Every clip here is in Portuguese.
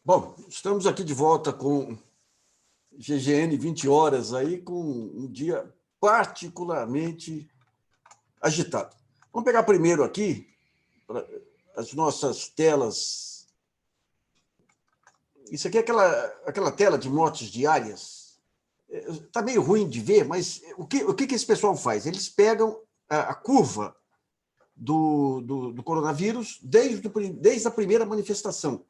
Bom, estamos aqui de volta com GGN 20 horas, aí, com um dia particularmente agitado. Vamos pegar primeiro aqui as nossas telas. Isso aqui é aquela tela de mortes diárias. Está meio ruim de ver, mas o que esse pessoal faz? Eles pegam a curva do coronavírus desde a primeira manifestação.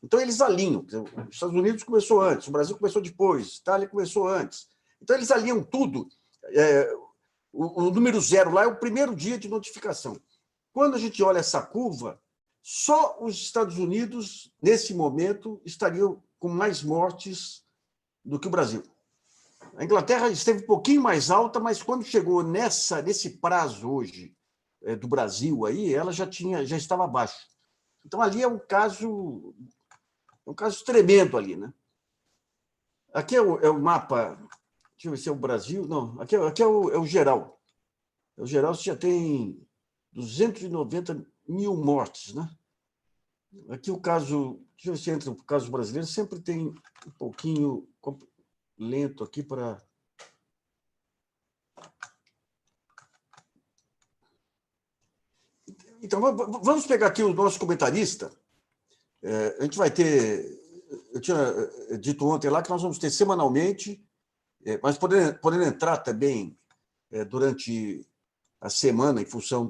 Então, eles alinham. Os Estados Unidos começou antes, o Brasil começou depois, a Itália começou antes. Então, eles alinham tudo. O número 0 lá é o primeiro dia de notificação. Quando a gente olha essa curva, só os Estados Unidos, nesse momento, estariam com mais mortes do que o Brasil. A Inglaterra esteve um pouquinho mais alta, mas quando chegou nesse prazo hoje do Brasil, aí, ela já estava abaixo. Então, ali é um caso tremendo ali, né? Aqui é o mapa, deixa eu ver se é o Brasil, não, aqui é o geral. O geral já tem 290 mil mortes, né? Aqui o caso, deixa eu ver se entra o caso brasileiro, sempre tem um pouquinho lento aqui para... Então, vamos pegar aqui o nosso comentarista. A gente vai ter... Eu tinha dito ontem lá que nós vamos ter semanalmente, mas podendo entrar também durante a semana, em função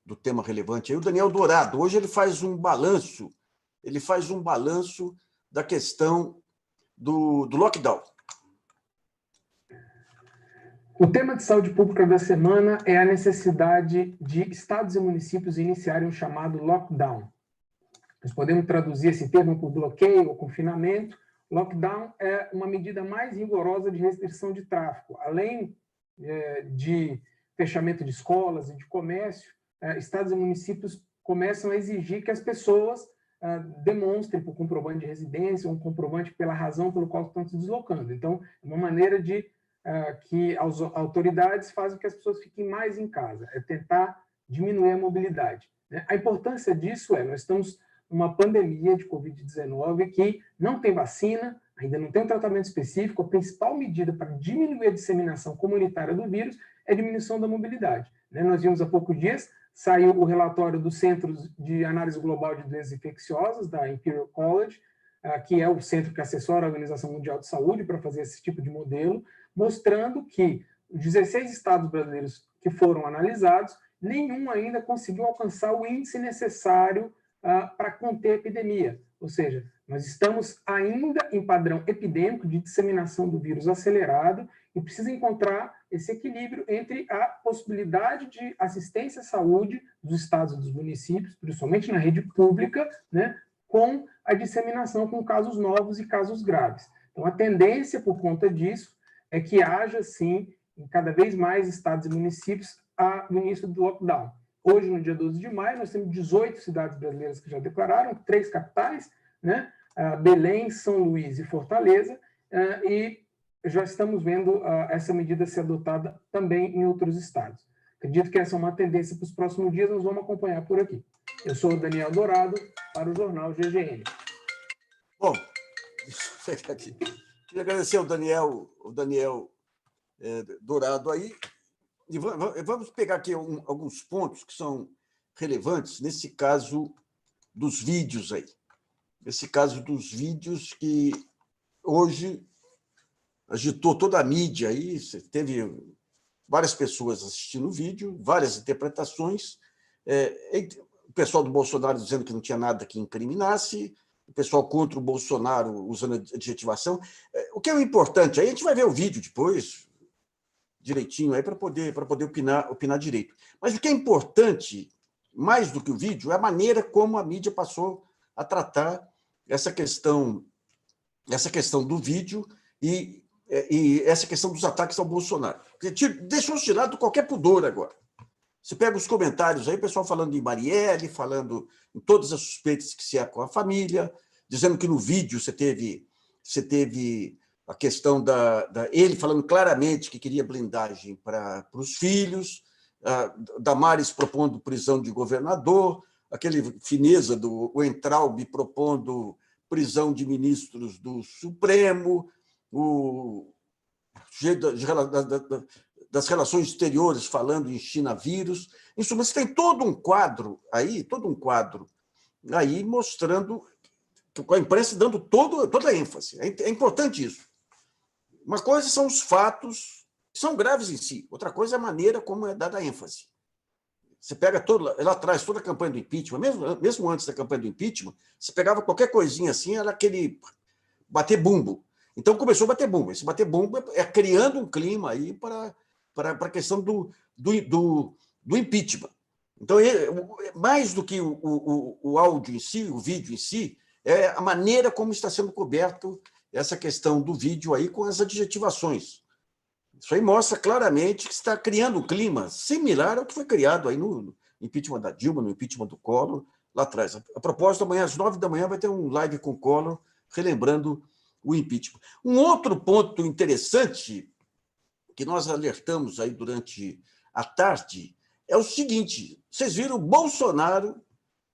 do tema relevante. Aí o Daniel Dourado, hoje ele faz um balanço da questão do lockdown. O tema de saúde pública da semana é a necessidade de estados e municípios iniciarem o chamado lockdown. Nós podemos traduzir esse termo por bloqueio ou confinamento. Lockdown é uma medida mais rigorosa de restrição de tráfego. Além de fechamento de escolas e de comércio, estados e municípios começam a exigir que as pessoas demonstrem por comprovante de residência, um comprovante pela razão pelo qual estão se deslocando. Então, é uma maneira de que as autoridades fazem com que as pessoas fiquem mais em casa, é tentar diminuir a mobilidade. A importância disso nós estamos numa pandemia de Covid-19 que não tem vacina, ainda não tem um tratamento específico. A principal medida para diminuir a disseminação comunitária do vírus é a diminuição da mobilidade. Nós vimos há poucos dias, saiu o relatório do Centro de Análise Global de Doenças Infecciosas, da Imperial College, que é o centro que assessora a Organização Mundial de Saúde para fazer esse tipo de modelo, mostrando que os 16 estados brasileiros que foram analisados, nenhum ainda conseguiu alcançar o índice necessário para conter a epidemia. Ou seja, nós estamos ainda em padrão epidêmico de disseminação do vírus acelerado e precisa encontrar esse equilíbrio entre a possibilidade de assistência à saúde dos estados e dos municípios, principalmente na rede pública, com a disseminação com casos novos e casos graves. Então, a tendência, por conta disso, é que haja, sim, em cada vez mais estados e municípios, no início do lockdown. Hoje, no dia 12 de maio, nós temos 18 cidades brasileiras que já declararam, 3 capitais, Belém, São Luís e Fortaleza, e já estamos vendo essa medida ser adotada também em outros estados. Acredito que essa é uma tendência para os próximos dias, nós vamos acompanhar por aqui. Eu sou o Daniel Dourado, para o Jornal GGN. Bom, deixa eu pegar aqui. Queria agradecer ao Daniel Dourado aí. E vamos pegar aqui alguns pontos que são relevantes nesse caso dos vídeos aí. Esse caso dos vídeos que hoje agitou toda a mídia aí, teve várias pessoas assistindo o vídeo, várias interpretações, o pessoal do Bolsonaro dizendo que não tinha nada que incriminasse, o pessoal contra o Bolsonaro usando adjetivação. O que é importante, aí a gente vai ver o vídeo depois, direitinho, aí para poder opinar direito. Mas o que é importante, mais do que o vídeo, é a maneira como a mídia passou a tratar essa questão do vídeo e essa questão dos ataques ao Bolsonaro. Deixou-se de lado qualquer pudor agora. Você pega os comentários aí, o pessoal falando de Marielle, falando em todas as suspeitas que se há com a família, dizendo que no vídeo você teve a questão ele falando claramente que queria blindagem para os filhos, Damares propondo prisão de governador, aquele fineza do Weintraub propondo prisão de ministros do Supremo, o sujeito das relações exteriores falando em China vírus. Em suma, você tem todo um quadro aí mostrando, com a imprensa dando toda a ênfase. É importante isso. Uma coisa são os fatos, que são graves em si. Outra coisa é a maneira como é dada a ênfase. Você pega lá atrás, toda a campanha do impeachment, mesmo antes da campanha do impeachment, você pegava qualquer coisinha assim, era aquele bater bumbo. Então, começou a bater bumbo. Esse bater bumbo é criando um clima aí para a questão do impeachment. Então, mais do que o áudio em si, o vídeo em si, é a maneira como está sendo coberto essa questão do vídeo aí com as adjetivações. Isso aí mostra claramente que está criando um clima similar ao que foi criado aí no impeachment da Dilma, no impeachment do Collor, lá atrás. A propósito, amanhã às 9h vai ter um live com o Collor, relembrando o impeachment. Um outro ponto interessante que nós alertamos aí durante a tarde é o seguinte: vocês viram o Bolsonaro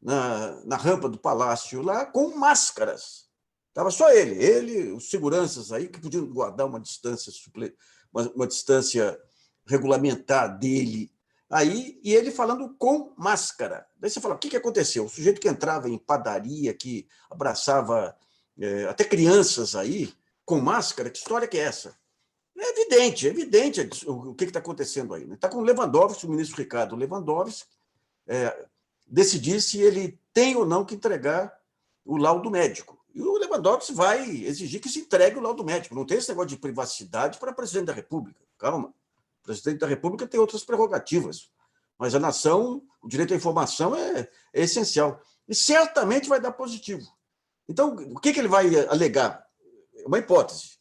na rampa do Palácio lá com máscaras. Estava só ele, os seguranças aí que podiam guardar uma distância uma distância regulamentar dele aí, e ele falando com máscara. Daí você fala, o que aconteceu? O sujeito que entrava em padaria, que abraçava até crianças aí, com máscara, que história que é essa? É evidente o que está acontecendo aí. Está com o Lewandowski, o ministro Ricardo Lewandowski, decidir se ele tem ou não que entregar o laudo médico. E o Lewandowski vai exigir que se entregue o laudo médico. Não tem esse negócio de privacidade para presidente da República. Calma. O presidente da República tem outras prerrogativas. Mas a nação, o direito à informação é essencial. E certamente vai dar positivo. Então, o que ele vai alegar? É uma hipótese.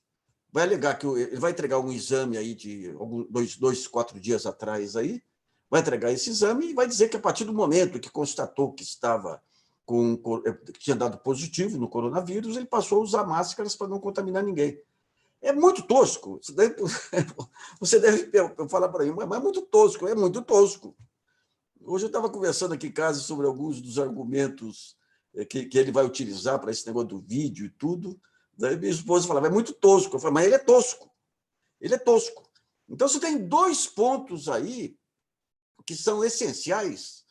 Vai alegar que ele vai entregar um exame aí de 4 dias atrás aí, vai entregar esse exame e vai dizer que a partir do momento que constatou que que tinha dado positivo no coronavírus, ele passou a usar máscaras para não contaminar ninguém. É muito tosco. Você deve falar para mim, mas é muito tosco, é muito tosco. Hoje eu estava conversando aqui em casa sobre alguns dos argumentos que ele vai utilizar para esse negócio do vídeo e tudo. Daí minha esposa falava, é muito tosco. Eu falei, mas ele é tosco. Ele é tosco. Então, você tem 2 pontos aí que são essenciais,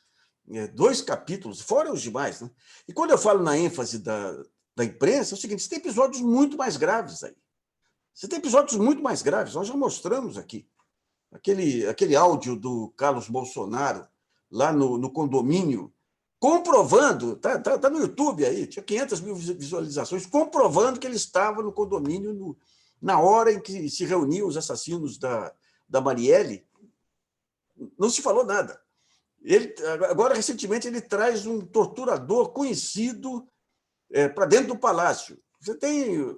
2 capítulos, fora os demais. Né? E quando eu falo na ênfase da imprensa, é o seguinte, você tem episódios muito mais graves aí. Você tem episódios muito mais graves, nós já mostramos aqui. Aquele áudio do Carlos Bolsonaro, lá no condomínio, comprovando, tá no YouTube aí, tinha 500 mil visualizações, comprovando que ele estava no condomínio na hora em que se reuniam os assassinos da Marielle. Não se falou nada. Agora, recentemente, ele traz um torturador conhecido para dentro do palácio. Você tem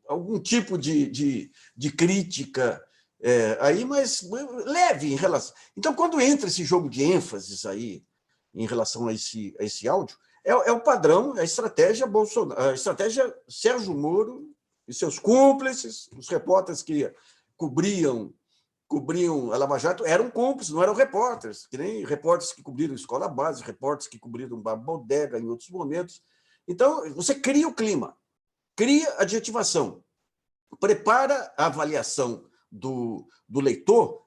algum tipo de crítica aí, mas leve em relação. Então, quando entra esse jogo de ênfases aí em relação a esse áudio, é o padrão, a estratégia Bolsonaro, a estratégia Sérgio Moro e seus cúmplices, os repórteres que cobriam a Lava Jato, eram cúmplices, não eram repórteres, que nem repórteres que cobriram escola base, repórteres que cobriram uma bodega em outros momentos. Então, você cria o clima, cria a adjetivação, prepara a avaliação do leitor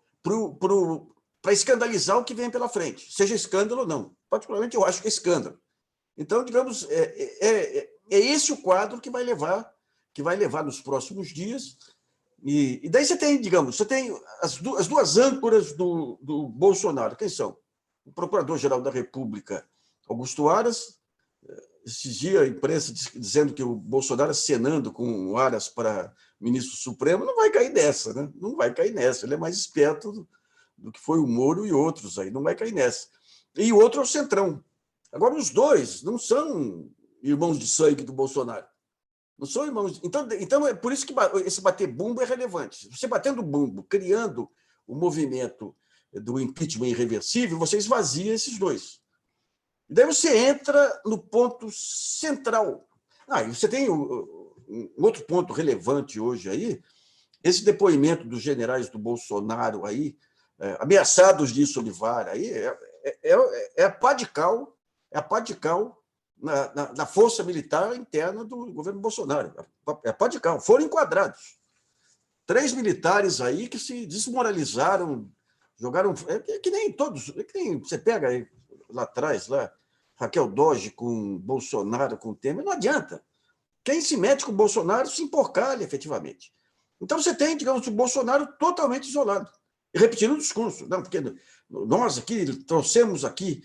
para escandalizar o que vem pela frente, seja escândalo ou não. Particularmente, eu acho que é escândalo. Então, digamos, é esse o quadro que vai levar nos próximos dias. E daí você tem, digamos, as duas âncoras do Bolsonaro. Quem são? O Procurador-Geral da República, Augusto Aras, esses dias a imprensa dizendo que o Bolsonaro acenando com o Aras para ministro supremo, não vai cair nessa, né? Não vai cair nessa. Ele é mais esperto do que foi o Moro e outros aí, não vai cair nessa. E o outro é o Centrão. Agora, os dois não são irmãos de sangue do Bolsonaro. Não são irmãos. Então é por isso que esse bater bumbo é relevante. Você batendo bumbo, criando o movimento do impeachment irreversível, você esvazia esses dois. E daí você entra no ponto central. E você tem um outro ponto relevante hoje aí, esse depoimento dos generais do Bolsonaro aí, ameaçados de ir sob vara, aí é a pá de cal na força militar interna do governo Bolsonaro. É pá de cal. Foram enquadrados. 3 militares aí que se desmoralizaram, jogaram. É que nem todos. É que nem você pega aí, lá atrás, lá, Raquel Dodge com Bolsonaro, com Temer, não adianta. Quem se mete com o Bolsonaro se emporcalha, efetivamente. Então, você tem, digamos, o Bolsonaro totalmente isolado. E repetindo o discurso. Não, porque nós aqui trouxemos aqui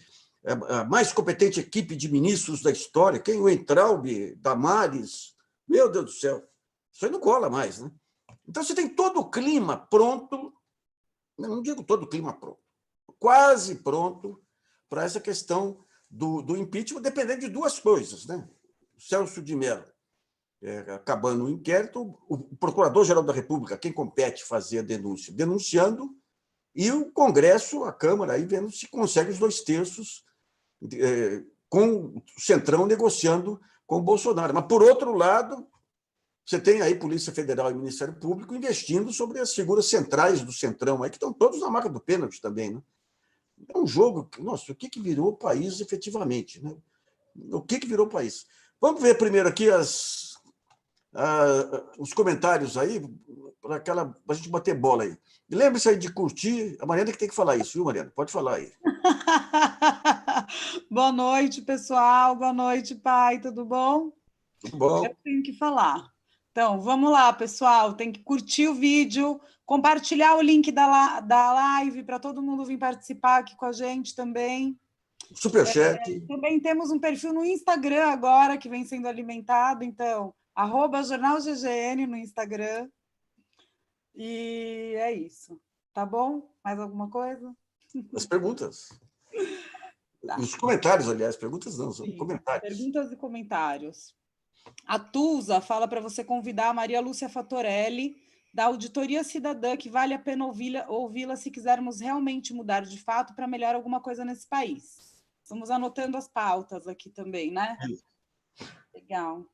a mais competente equipe de ministros da história, quem? O Entraub, Damares. Meu Deus do céu. Isso aí não cola mais, né? Então, você tem todo o clima pronto, não digo todo o clima pronto, quase pronto para essa questão do impeachment, dependendo de 2 coisas, né? O Celso de Mello acabando o inquérito, o Procurador-Geral da República, quem compete fazer a denúncia, denunciando, e o Congresso, a Câmara, aí vendo se consegue os 2/3 com o Centrão negociando com o Bolsonaro. Mas, por outro lado, você tem aí Polícia Federal e Ministério Público investindo sobre as figuras centrais do Centrão, aí, que estão todos na marca do pênalti também. Né? É um jogo... Nossa, o que virou o país efetivamente? Né? O que virou o país? Vamos ver primeiro aqui os comentários aí, para a gente bater bola aí. E lembre-se aí de curtir. A Mariana que tem que falar isso, viu, Mariana? Pode falar aí. Boa noite, pessoal. Boa noite, pai. Tudo bom? Tudo bom. Eu tenho que falar. Então, vamos lá, pessoal. Tem que curtir o vídeo, compartilhar o link da live para todo mundo vir participar aqui com a gente também. Superchat. Também temos um perfil no Instagram agora, que vem sendo alimentado. Então, @jornalggn no Instagram. E é isso. Tá bom? Mais alguma coisa? As perguntas. Tá. Os comentários, aliás. Perguntas não, são Sim, comentários. Perguntas e comentários. A Tusa fala para você convidar a Maria Lúcia Fatorelli, da Auditoria Cidadã, que vale a pena ouvi-la se quisermos realmente mudar de fato para melhorar alguma coisa nesse país. Estamos anotando as pautas aqui também, né? Legal.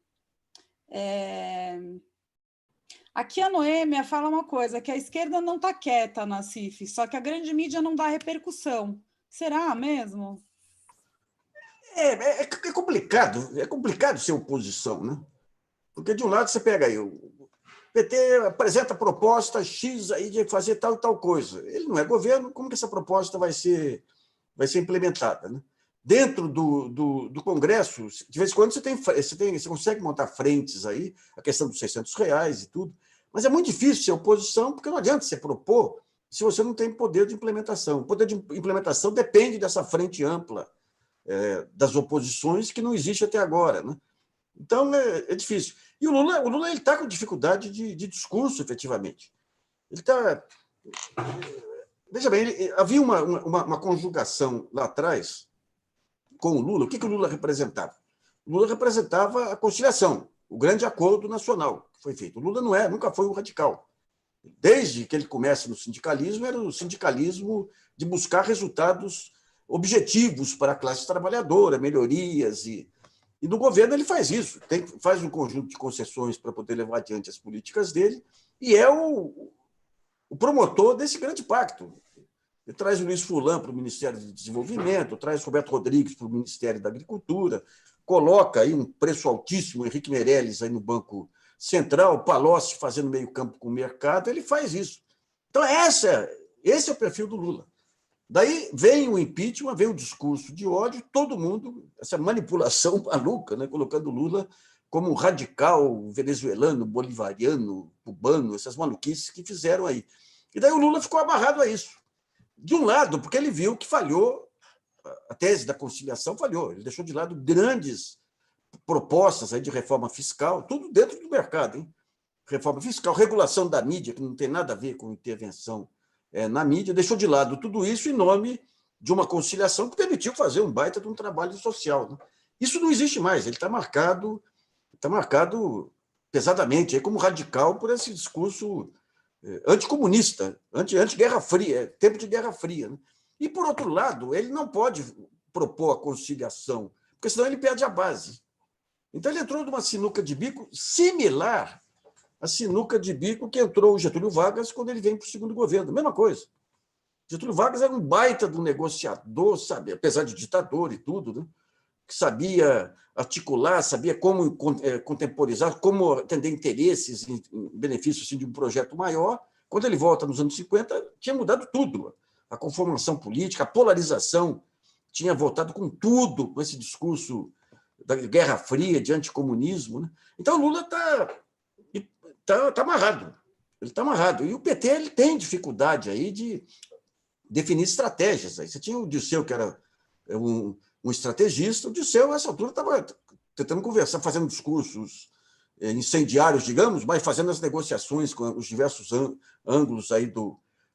Aqui a Noêmia fala uma coisa, que a esquerda não está quieta na CIF, só que a grande mídia não dá repercussão. Será mesmo? É complicado ser oposição, né? Porque, de um lado, você pega aí, o PT apresenta proposta X aí de fazer tal e tal coisa. Ele não é governo, como que essa proposta vai ser implementada, né? Dentro do Congresso, de vez em quando você consegue montar frentes aí, a questão dos R$600 e tudo, mas é muito difícil ser oposição, porque não adianta você propor se você não tem poder de implementação. O poder de implementação depende dessa frente ampla das oposições, que não existe até agora, né? Então, é difícil. E o Lula está com dificuldade de discurso, efetivamente. Ele está... Veja bem, havia uma conjugação lá atrás com o Lula. O que o Lula representava? O Lula representava a conciliação, o grande acordo nacional que foi feito. O Lula nunca foi um radical. Desde que ele começa no sindicalismo, era o sindicalismo de buscar resultados objetivos para a classe trabalhadora, melhorias. E no governo ele faz isso, faz um conjunto de concessões para poder levar adiante as políticas dele, e é o promotor desse grande pacto. Ele traz o Luiz Fulan para o Ministério do Desenvolvimento, traz Roberto Rodrigues para o Ministério da Agricultura, coloca aí um preço altíssimo, Henrique Meirelles aí no Banco Central, Palocci fazendo meio campo com o mercado, ele faz isso. Então, esse é o perfil do Lula. Daí vem o impeachment, vem o discurso de ódio, todo mundo, essa manipulação maluca, né, colocando o Lula como um radical venezuelano, bolivariano, cubano, essas maluquices que fizeram aí. E daí o Lula ficou amarrado a isso. De um lado, porque ele viu que falhou, a tese da conciliação falhou, ele deixou de lado grandes propostas aí de reforma fiscal, tudo dentro do mercado, hein? Reforma fiscal, regulação da mídia, que não tem nada a ver com intervenção na mídia, deixou de lado tudo isso em nome de uma conciliação que permitiu fazer um baita de um trabalho social, né? Isso não existe mais, ele está marcado pesadamente aí como radical por esse discurso anticomunista, anti-Guerra Fria, tempo de Guerra Fria, né? E, por outro lado, ele não pode propor a conciliação, porque senão ele perde a base. Então, ele entrou numa sinuca de bico similar à sinuca de bico que entrou o Getúlio Vargas quando ele vem para o segundo governo. Mesma coisa. Getúlio Vargas era um baita de um negociador, sabe? Apesar de ditador e tudo, né? que sabia articular, sabia como contemporizar, como atender interesses em benefício assim, de um projeto maior. Quando ele volta nos anos 50, tinha mudado tudo. A conformação política, a polarização tinha voltado com tudo, com esse discurso da Guerra Fria, de anticomunismo. Né? Então, o Lula está amarrado. Ele está amarrado. E o PT ele tem dificuldade aí de definir estratégias. Aí você tinha o Dirceu, que era um estrategista. O Dirceu, nessa altura, estava tentando conversar, fazendo discursos incendiários, digamos, mas fazendo as negociações com os diversos ângulos aí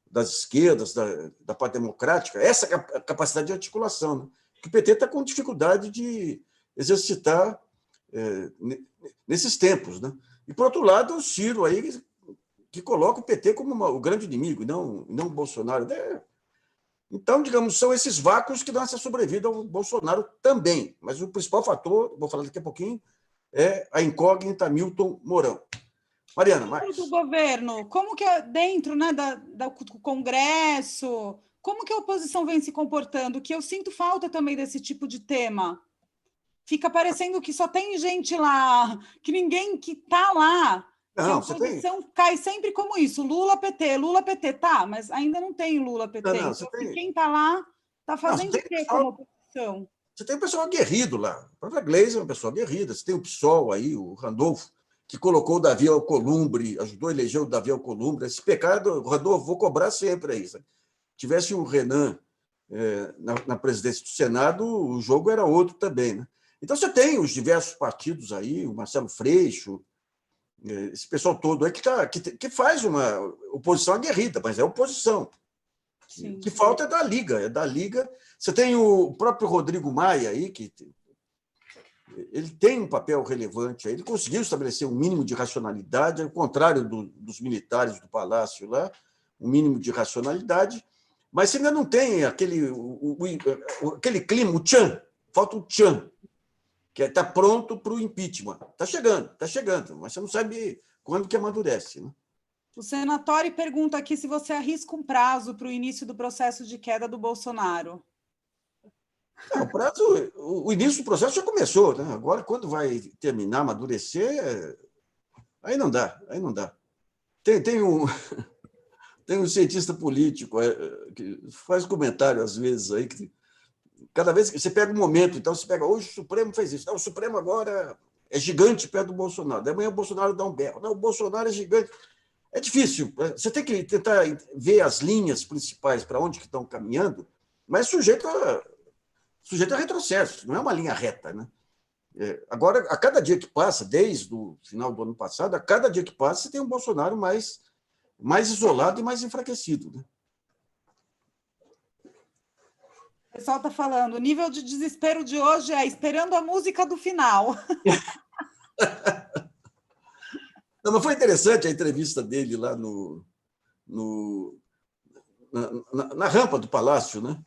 das esquerdas, da parte democrática, essa capacidade de articulação, né? Que o PT está com dificuldade de exercitar nesses tempos. Né? E, por outro lado, o Ciro, aí, que coloca o PT como o grande inimigo, não o Bolsonaro. Né? Então, digamos, são esses vácuos que dão essa sobrevida ao Bolsonaro também. Mas o principal fator, vou falar daqui a pouquinho, é a incógnita Milton Mourão. Mariana, mais. Do governo, como que é dentro, né, do Congresso, como que a oposição vem se comportando? Que eu sinto falta também desse tipo de tema. Fica parecendo que só tem gente lá, que ninguém que está lá. Não, que a oposição cai sempre como isso, Lula, PT, tá, mas ainda não tem Lula, PT. Não, então, quem está lá está fazendo o quê como oposição? Você tem um pessoal aguerrido lá. A própria Gleisi é uma pessoa aguerrida. Você tem o PSOL aí, o Randolfo, que colocou o Davi Alcolumbre, ajudou a eleger o Davi Alcolumbre. Esse pecado, Randolfo, vou cobrar sempre aí. Sabe? Tivesse o Renan na presidência do Senado, o jogo era outro também. Né? Então, você tem os diversos partidos aí, o Marcelo Freixo, esse pessoal todo aí que faz uma oposição aguerrida, mas é oposição. Sim. O que falta é da Liga. Você tem o próprio Rodrigo Maia aí, que ele tem um papel relevante aí, ele conseguiu estabelecer um mínimo de racionalidade, ao contrário dos militares do Palácio lá, um mínimo de racionalidade, mas você ainda não tem aquele clima, o tchan, falta o tchan, que está pronto para o impeachment. Está chegando, mas você não sabe quando que amadurece. Né? O Senatório pergunta aqui se você arrisca um prazo para o início do processo de queda do Bolsonaro. Não, o início do processo já começou. Né? Agora, quando vai terminar, amadurecer, aí não dá. Tem um cientista político que faz comentário, às vezes, aí, que cada vez que você pega um momento, então você pega, hoje o Supremo fez isso. Não, o Supremo agora é gigante perto do Bolsonaro. Daí amanhã o Bolsonaro dá um berro. Não, o Bolsonaro é gigante. É difícil. Você tem que tentar ver as linhas principais para onde que estão caminhando, mas sujeito a retrocesso, não é uma linha reta. Né? Agora, a cada dia que passa, desde o final do ano passado, a cada dia que passa, você tem um Bolsonaro mais isolado e mais enfraquecido. Né? O pessoal está falando, o nível de desespero de hoje é esperando a música do final. Não, mas foi interessante a entrevista dele lá na rampa do Palácio, né?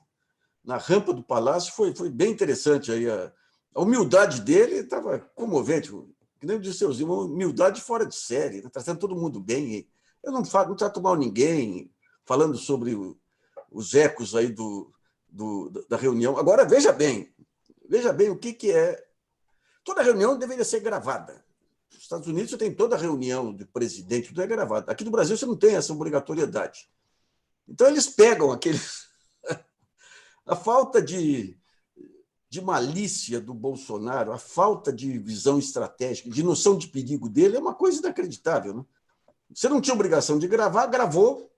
Na rampa do Palácio foi bem interessante. Aí a humildade dele estava comovente, que nem o Dirceuzinho, uma humildade fora de série, né? Tratando todo mundo bem. Eu não trato mal ninguém, falando sobre os ecos aí da reunião. Agora, veja bem o que é. Toda reunião deveria ser gravada. Nos Estados Unidos, você tem toda reunião do presidente, tudo é gravado. Aqui no Brasil, você não tem essa obrigatoriedade. Então, eles pegam aqueles... A falta de malícia do Bolsonaro, a falta de visão estratégica, de noção de perigo dele, é uma coisa inacreditável. Né? Você não tinha obrigação de gravar, gravou.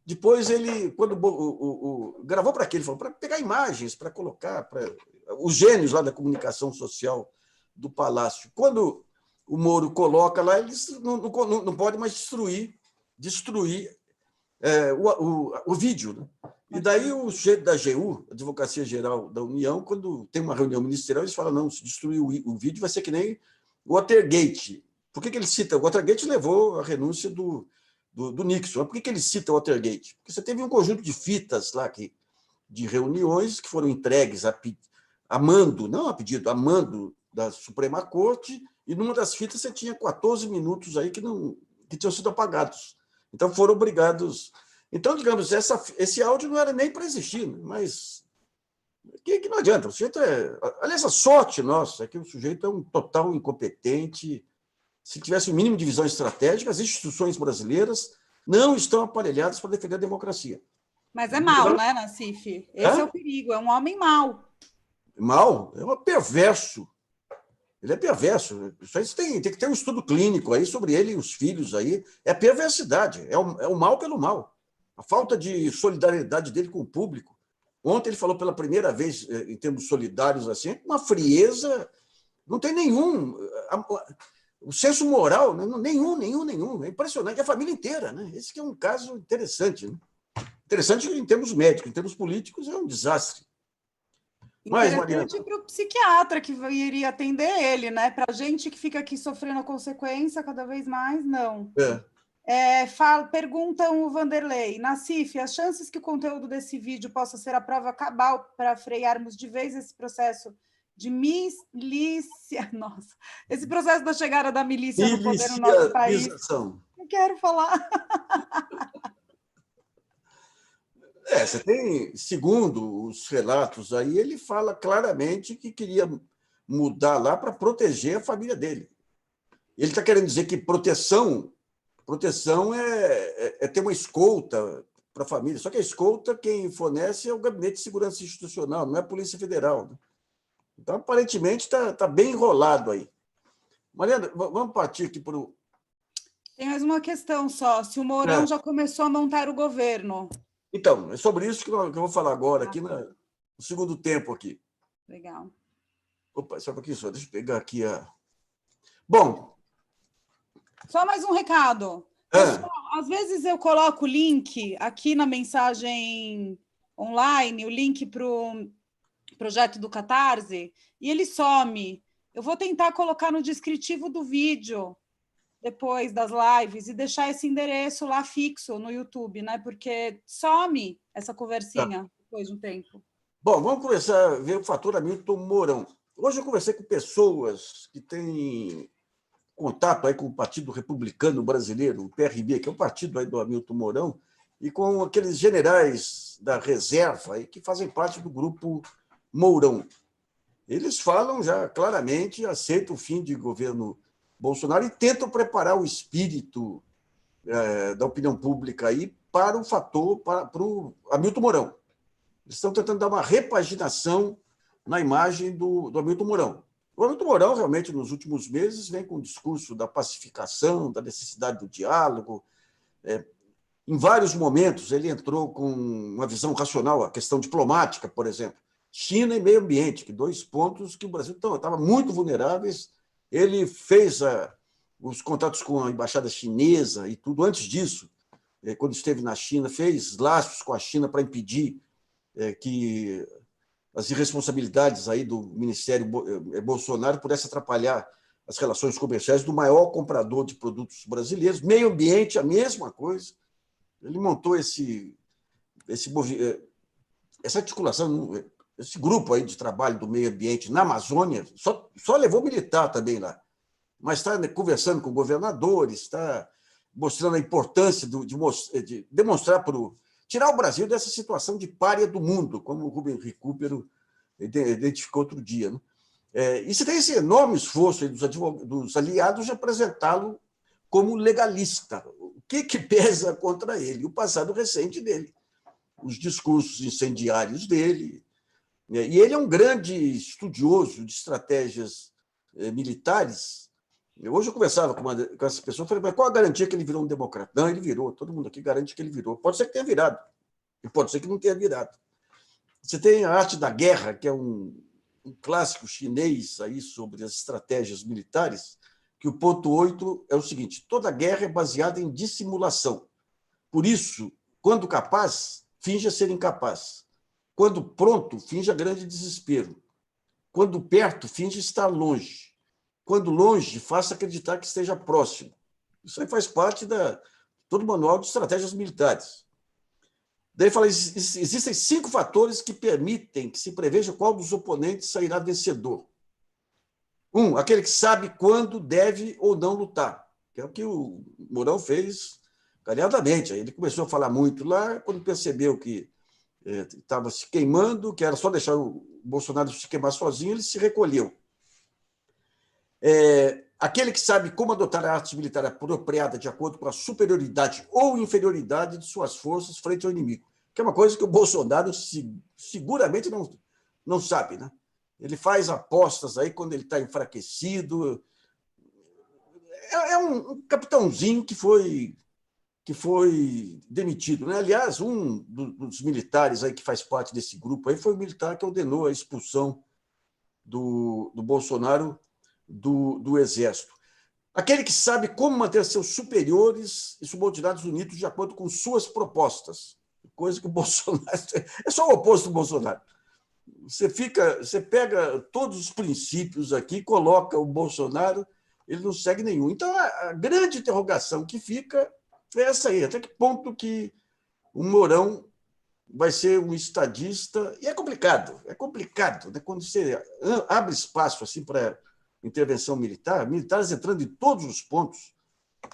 Depois ele, gravou para quê? Ele falou para pegar imagens, para colocar, os gênios lá da comunicação social do Palácio. Quando o Moro coloca lá, eles não podem mais destruir o vídeo. Né? E daí o chefe da AGU, Advocacia Geral da União, quando tem uma reunião ministerial, eles falam, não, se destruir o vídeo vai ser que nem o Watergate. Por que ele cita? O Watergate levou a renúncia do Nixon. Por que ele cita o Watergate? Porque você teve um conjunto de fitas lá de reuniões que foram entregues a mando, não a pedido, a mando da Suprema Corte, e numa das fitas você tinha 14 minutos aí que tinham sido apagados. Então foram obrigados... Então, digamos, esse áudio não era nem para existir, mas Que não adianta. O sujeito aliás, a sorte nossa é que o sujeito é um total incompetente. Se tivesse o mínimo de visão estratégica, as instituições brasileiras não estão aparelhadas para defender a democracia. Mas é mau, né, Nassif? Esse é o perigo, é um homem mau. Mal? É um perverso. Ele é perverso. Isso tem que ter um estudo clínico aí sobre ele e os filhos aí. É perversidade, é o mal pelo mal. A falta de solidariedade dele com o público. Ontem ele falou pela primeira vez, em termos solidários, assim, uma frieza, não tem nenhum. O senso moral, nenhum. É impressionante, a família inteira. Né? Esse que é um caso interessante. Né? Interessante em termos médicos, em termos políticos, é um desastre. Mas, interessante para o psiquiatra que iria atender ele, né? Para a gente que fica aqui sofrendo a consequência cada vez mais, não. Perguntam o Vanderlei. Nassif, as chances que o conteúdo desse vídeo possa ser a prova cabal para frearmos de vez esse processo de milícia... Nossa, esse processo da chegada da milícia no poder no nosso país. Não quero falar. Você tem, segundo os relatos aí, ele fala claramente que queria mudar lá para proteger a família dele. Ele está querendo dizer que proteção é ter uma escolta para a família. Só que a escolta, quem fornece é o Gabinete de Segurança Institucional, não é a Polícia Federal. Né? Então, aparentemente, está bem enrolado aí. Mariana, vamos partir aqui para o... Tem mais uma questão só. Se o Mourão já começou a montar o governo... Então, é sobre isso que eu vou falar agora, aqui no segundo tempo. Aqui. Legal. Opa, só um pouquinho só, deixa eu pegar aqui a... Bom... Só mais um recado. Pessoal, às vezes eu coloco o link aqui na mensagem online, o link para o projeto do Catarse, e ele some. Eu vou tentar colocar no descritivo do vídeo, depois das lives, e deixar esse endereço lá fixo no YouTube, né? Porque some essa conversinha depois de um tempo. Bom, vamos começar a ver o fator Hamilton Mourão. Hoje eu conversei com pessoas que têm contato aí com o Partido Republicano Brasileiro, o PRB, que é o partido aí do Hamilton Mourão, e com aqueles generais da reserva aí que fazem parte do grupo Mourão. Eles falam já claramente, aceitam o fim de governo Bolsonaro e tentam preparar o espírito da opinião pública aí para o fator, para o Hamilton Mourão. Eles estão tentando dar uma repaginação na imagem do Hamilton Mourão. O Hamilton Mourão, realmente, nos últimos meses, vem com o discurso da pacificação, da necessidade do diálogo. Em vários momentos, ele entrou com uma visão racional, a questão diplomática, por exemplo. China e meio ambiente, que 2 pontos que o Brasil estava muito vulneráveis. Ele fez os contatos com a embaixada chinesa e tudo. Antes disso, quando esteve na China, fez laços com a China para impedir que as irresponsabilidades aí do Ministério Bolsonaro pudessem atrapalhar as relações comerciais do maior comprador de produtos brasileiros. Meio ambiente, a mesma coisa. Ele montou essa articulação, esse grupo aí de trabalho do meio ambiente na Amazônia, só levou militar também lá, mas está conversando com governadores, está mostrando a importância de demonstrar tirar o Brasil dessa situação de pária do mundo, como o Rubem Recupero identificou outro dia. Né? E você tem esse enorme esforço aí dos aliados de apresentá-lo como legalista. O que pesa contra ele? O passado recente dele, os discursos incendiários dele. E ele é um grande estudioso de estratégias militares. Hoje eu conversava com essa pessoa, falei, mas qual a garantia que ele virou um democrata? Não, ele virou, todo mundo aqui garante que ele virou. Pode ser que tenha virado, e pode ser que não tenha virado. Você tem a arte da guerra, que é um clássico chinês aí sobre as estratégias militares, que o ponto 8 é o seguinte: toda guerra é baseada em dissimulação. Por isso, quando capaz, finja ser incapaz. Quando pronto, finja grande desespero. Quando perto, finja estar longe. Quando longe, faça acreditar que esteja próximo. Isso aí faz parte todo o manual de estratégias militares. Daí fala, existem 5 fatores que permitem que se preveja qual dos oponentes sairá vencedor. 1, aquele que sabe quando deve ou não lutar, que é o que o Mourão fez galhardamente. Ele começou a falar muito lá, quando percebeu que estava se queimando, que era só deixar o Bolsonaro se queimar sozinho, ele se recolheu. Aquele que sabe como adotar a arte militar apropriada de acordo com a superioridade ou inferioridade de suas forças frente ao inimigo, que é uma coisa que o Bolsonaro seguramente não sabe, né? Ele faz apostas aí quando ele está enfraquecido. É um capitãozinho que foi demitido, né? Aliás, um dos militares aí que faz parte desse grupo aí foi o militar que ordenou a expulsão do Bolsonaro do Exército. Aquele que sabe como manter seus superiores e subordinados unidos de acordo com suas propostas, coisa que o Bolsonaro é só o oposto do Bolsonaro. Você pega todos os princípios aqui, coloca o Bolsonaro, ele não segue nenhum. Então, a grande interrogação que fica é essa aí, até que ponto que o Mourão vai ser um estadista, e é complicado, né? Quando você abre espaço assim para intervenção militar, militares entrando em todos os pontos.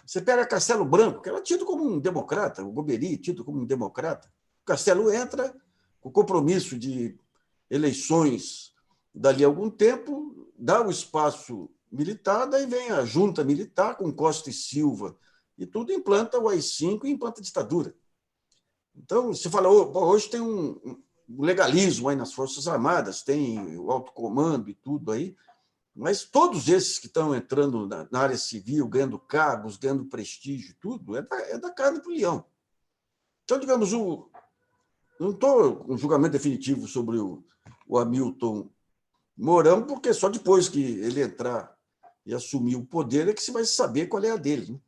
Você pega Castelo Branco, que era tido como um democrata, o Goberi, tido como um democrata. O Castelo entra com compromisso de eleições dali a algum tempo, dá o espaço militar, daí vem a junta militar com Costa e Silva, e tudo implanta o AI-5 e implanta a ditadura. Então, você fala, hoje tem um legalismo aí nas Forças Armadas, tem o alto comando e tudo aí, mas todos esses que estão entrando na área civil, ganhando cargos, ganhando prestígio e tudo, é da carne para o leão. Então, digamos, não estou com um julgamento definitivo sobre o Hamilton Mourão, porque só depois que ele entrar e assumir o poder é que se vai saber qual é a dele, né?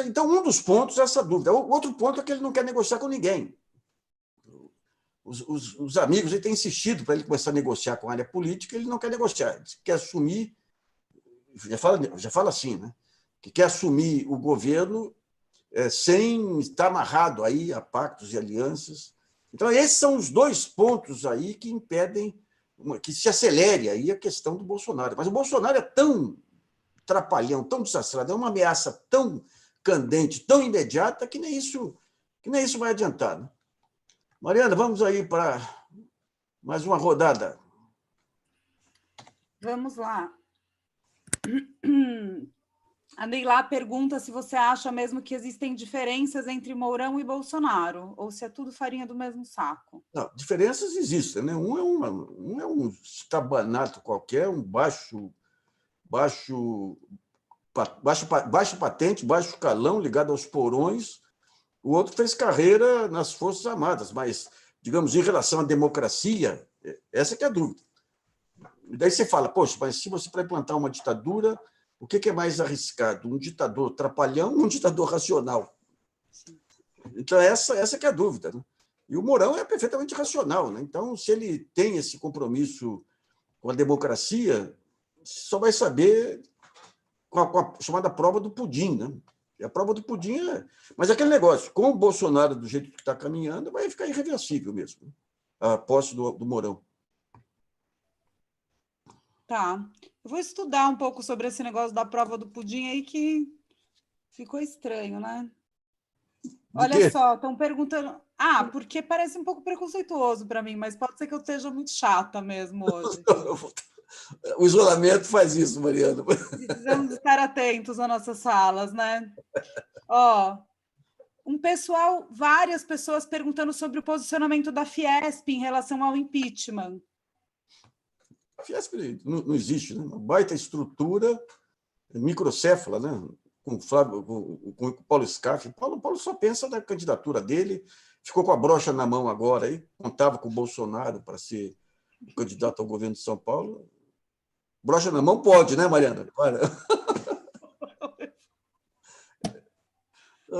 Então, um dos pontos é essa dúvida. O outro ponto é que ele não quer negociar com ninguém. Os amigos ele têm insistido para ele começar a negociar com a área política, ele não quer negociar, ele quer assumir, já fala assim, né? Que quer assumir o governo sem estar amarrado aí a pactos e alianças. Então, esses são os dois pontos aí que impedem que se acelere aí a questão do Bolsonaro. Mas o Bolsonaro é tão trapalhão, tão desastrado, é uma ameaça tão candente, tão imediata, que nem isso vai adiantar, né? Mariana, vamos aí para mais uma rodada. Vamos lá. A Neilá pergunta se você acha mesmo que existem diferenças entre Mourão e Bolsonaro, ou se é tudo farinha do mesmo saco. Não, diferenças existem, né? Um é um estabanato qualquer, um baixo patente, baixo calão, ligado aos porões. O outro fez carreira nas Forças Armadas, mas, digamos, em relação à democracia, essa que é a dúvida. E daí você fala, poxa, mas se você vai implantar uma ditadura, o que é mais arriscado? Um ditador trapalhão ou um ditador racional? Então, essa que é a dúvida, né? E o Mourão é perfeitamente racional, né? Então, se ele tem esse compromisso com a democracia, só vai saber com a chamada prova do pudim, né? E a prova do pudim Mas aquele negócio, com o Bolsonaro do jeito que está caminhando, vai ficar irreversível mesmo, né? A posse do Mourão. Tá. Eu vou estudar um pouco sobre esse negócio da prova do pudim aí, que ficou estranho, né? Olha só, estão perguntando... porque parece um pouco preconceituoso para mim, mas pode ser que eu esteja muito chata mesmo hoje. O isolamento faz isso, Mariana. Precisamos estar atentos às nossas falas, né? Várias pessoas perguntando sobre o posicionamento da Fiesp em relação ao impeachment. A Fiesp não existe, né? Uma baita estrutura microcéfala, né? Com o Paulo Scaff. O Paulo só pensa na candidatura dele, ficou com a brocha na mão agora, aí, contava com o Bolsonaro para ser o candidato ao governo de São Paulo. Brocha na mão pode, né, Mariana?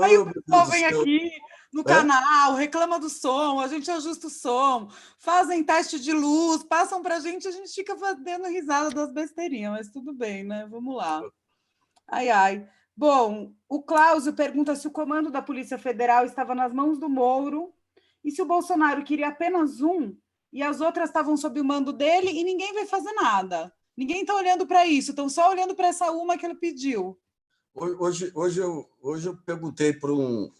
Aí o pessoal vem aqui no canal, reclama do som, a gente ajusta o som, fazem teste de luz, passam para a gente fica dando risada das besteirinhas, mas tudo bem, né? Vamos lá. Ai. Bom, o Cláudio pergunta se o comando da Polícia Federal estava nas mãos do Moro e se o Bolsonaro queria apenas um e as outras estavam sob o mando dele e ninguém vai fazer nada. Ninguém está olhando para isso, estão só olhando para essa uma que ele pediu. Hoje eu perguntei para um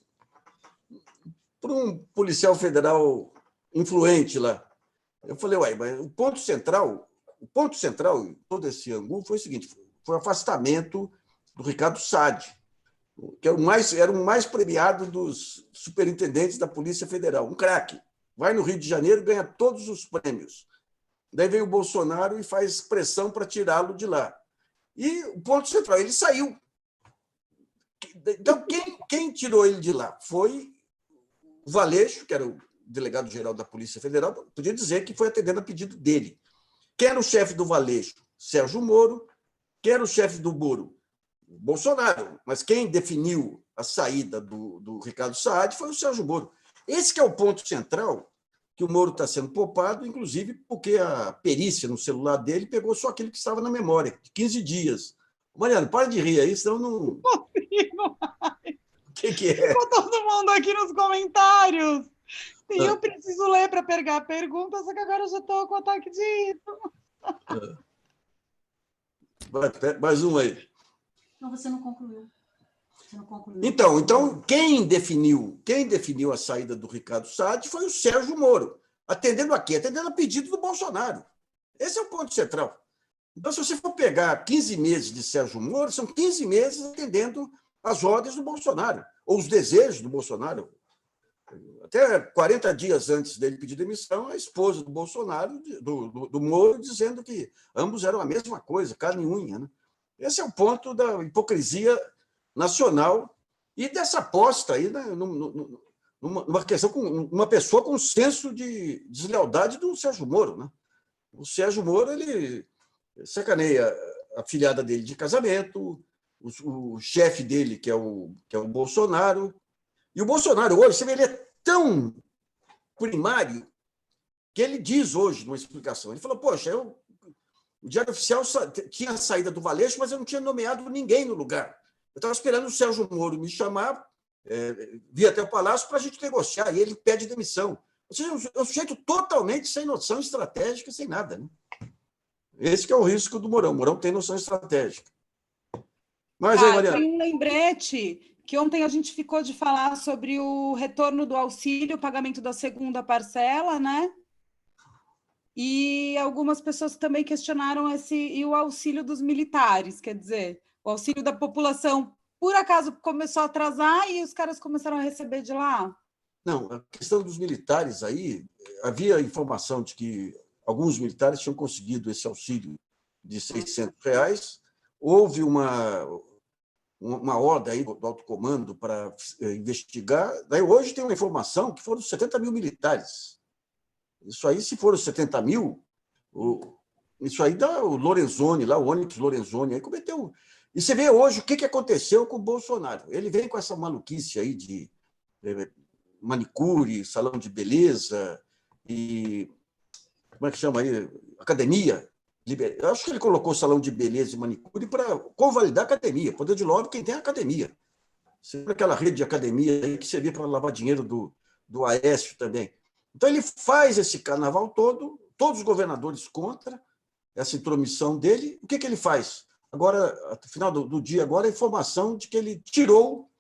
policial federal influente lá. Eu falei, uai, mas o ponto central em todo esse angu foi o seguinte, foi o afastamento do Ricardo Sade, que era o mais premiado dos superintendentes da Polícia Federal, um craque. Vai no Rio de Janeiro e ganha todos os prêmios. Daí veio o Bolsonaro e faz pressão para tirá-lo de lá. E o ponto central, ele saiu. Então, quem tirou ele de lá foi o Valeixo, que era o delegado-geral da Polícia Federal, podia dizer que foi atendendo a pedido dele. Quem era o chefe do Valeixo? Sérgio Moro. Quem era o chefe do Moro? Bolsonaro. Mas quem definiu a saída do Ricardo Saad foi o Sérgio Moro. Esse que é o ponto central, que o Moro está sendo poupado, inclusive porque a perícia no celular dele pegou só aquilo que estava na memória, de 15 dias. Mariano, para de rir aí, senão não... O que é? Ficou todo mundo aqui nos comentários. E eu preciso ler para pegar a pergunta, só que agora eu já estou com ataque de riso. Mais um aí. Não, você não concluiu. Então quem definiu a saída do Ricardo Saad foi o Sérgio Moro. Atendendo a quê? Atendendo a pedido do Bolsonaro. Esse é o ponto central. Então, se você for pegar 15 meses de Sérgio Moro, são 15 meses atendendo as ordens do Bolsonaro, ou os desejos do Bolsonaro. Até 40 dias antes dele pedir demissão, a esposa do Bolsonaro, do Moro, dizendo que ambos eram a mesma coisa, carne e unha. Né? Esse é o ponto da hipocrisia nacional e dessa aposta aí, né, numa questão com uma pessoa com senso de deslealdade do Sérgio Moro. Né? O Sérgio Moro, ele sacaneia a filhada dele de casamento, o chefe dele, que é o Bolsonaro. E o Bolsonaro hoje, você vê, ele é tão primário que ele diz hoje, numa explicação, ele falou, poxa, o Diário Oficial tinha a saída do Valeixo, mas eu não tinha nomeado ninguém no lugar. Eu estava esperando o Sérgio Moro me chamar, vir até o Palácio para a gente negociar, e ele pede demissão. Ou seja, é um sujeito totalmente sem noção estratégica, sem nada. Né? Esse que é o risco do Mourão. O Mourão tem noção estratégica. Mas aí, Mariana... Tem um lembrete que ontem a gente ficou de falar sobre o retorno do auxílio, o pagamento da segunda parcela, né? E algumas pessoas também questionaram e o auxílio dos militares, quer dizer, o auxílio da população, por acaso, começou a atrasar e os caras começaram a receber de lá? Não, a questão dos militares aí, havia informação de que alguns militares tinham conseguido esse auxílio de R$600. Houve uma ordem aí do alto comando para investigar. Daí hoje tem uma informação que foram 70 mil militares. Isso aí, se foram 70 mil, isso aí dá o Lorenzoni, lá, o Onyx Lorenzoni, aí cometeu... E você vê hoje o que aconteceu com o Bolsonaro. Ele vem com essa maluquice aí de manicure, salão de beleza e... Como é que chama aí? Academia. Eu acho que ele colocou salão de beleza e manicure para convalidar a academia. Poder de lobby, quem tem é a academia. Sempre aquela rede de academia aí que servia para lavar dinheiro do Aécio também. Então, ele faz esse carnaval todo, todos os governadores contra essa intromissão dele. O que ele faz? Agora, no final do dia, agora, a informação de que ele tirou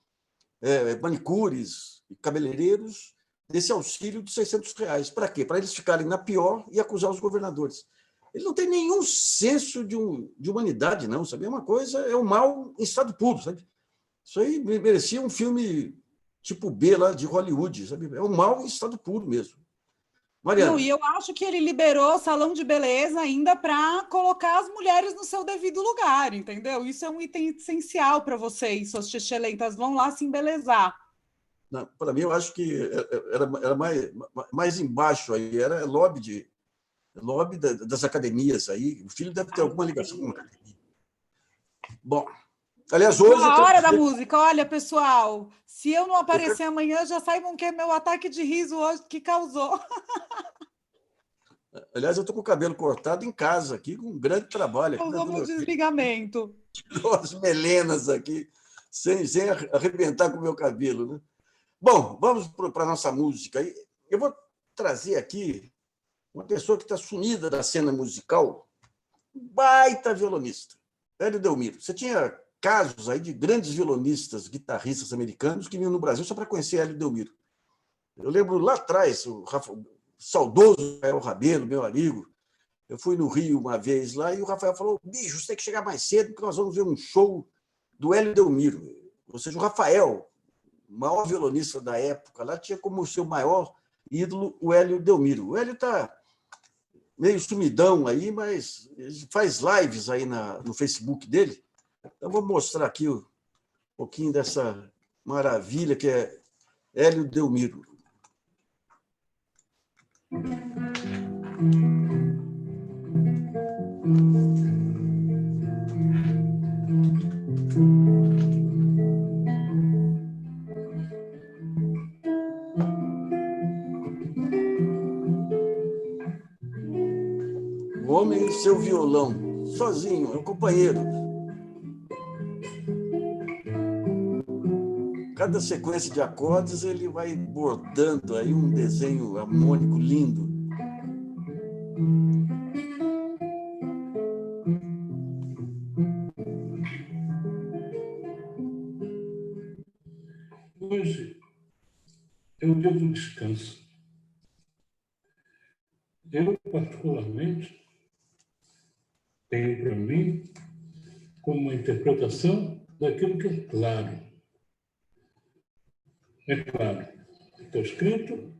manicures e cabeleireiros desse auxílio de R$600. Para quê? Para eles ficarem na pior e acusar os governadores. Ele não tem nenhum senso de humanidade, não, sabe? É uma coisa, é um mal em estado puro, sabe? Isso aí merecia um filme tipo B lá de Hollywood, sabe? É um mal em estado puro mesmo. Mariana. Não, e eu acho que ele liberou o salão de beleza ainda para colocar as mulheres no seu devido lugar, entendeu? Isso é um item essencial para vocês, suas xixelentas, vão lá se embelezar. Para mim, eu acho que era mais embaixo aí, era lobby das academias aí. O filho deve ter alguma ligação com a academia. Bom, aliás, hoje... A hora da música. Olha, pessoal, se eu não aparecer amanhã, já saibam que é meu ataque de riso hoje que causou. Aliás, eu estou com o cabelo cortado em casa aqui, com um grande trabalho. Causou meu desligamento. Tirou as melenas aqui, sem arrebentar com o meu cabelo, né? Bom, vamos para a nossa música aí. Eu vou trazer aqui uma pessoa que está sumida da cena musical, baita violonista, Hélio Delmiro. Você tinha casos aí de grandes violonistas, guitarristas americanos que vinham no Brasil só para conhecer Hélio Delmiro. Eu lembro lá atrás, saudoso Rafael Rabelo, meu amigo. Eu fui no Rio uma vez lá e o Rafael falou: bicho, você tem que chegar mais cedo porque nós vamos ver um show do Hélio Delmiro. Ou seja, o Rafael, o maior violonista da época, lá tinha como seu maior ídolo o Hélio Delmiro. O Hélio está meio sumidão aí, mas ele faz lives aí no Facebook dele. Então, vou mostrar aqui um pouquinho dessa maravilha que é Hélio Delmiro. O homem e seu violão, sozinho, é um companheiro. Cada sequência de acordes ele vai bordando aí um desenho harmônico lindo. Hoje é o dia do descanso. Eu, particularmente, tenho para mim como uma interpretação daquilo que é claro. É claro, está escrito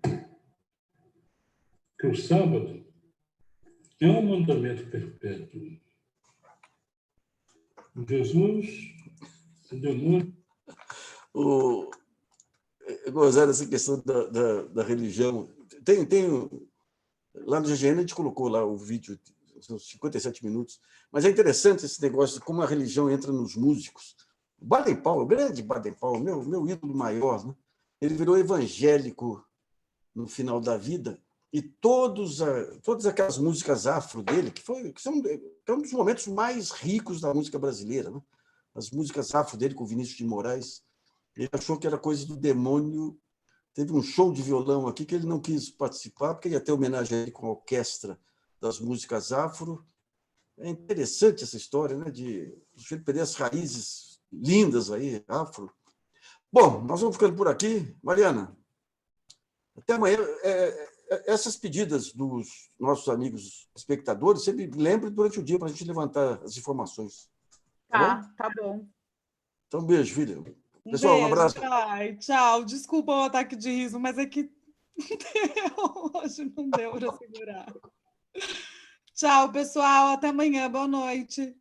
que o sábado é um mandamento perpétuo. Jesus deu muito. Gozar dessa questão da religião. Lá no GGN a gente colocou lá o vídeo, são 57 minutos, mas é interessante esse negócio de como a religião entra nos músicos. O Baden-Powell, o grande Baden-Powell, meu ídolo maior, né? Ele virou evangélico no final da vida e todas aquelas músicas afro dele, que é um dos momentos mais ricos da música brasileira, né? As músicas afro dele com Vinícius de Moraes, ele achou que era coisa do demônio. Teve um show de violão aqui que ele não quis participar, porque ia ter homenagem a ele com a orquestra das músicas afro. É interessante essa história, né, de ele perder as raízes lindas aí, afro. Bom, nós vamos ficando por aqui. Mariana, até amanhã. Essas pedidas dos nossos amigos espectadores, sempre lembre durante o dia para a gente levantar as informações. Tá bom. Então, um beijo, filha. Pessoal, um abraço. Ai, tchau. Desculpa o ataque de riso, mas é que hoje não deu para segurar. Tchau, pessoal. Até amanhã. Boa noite.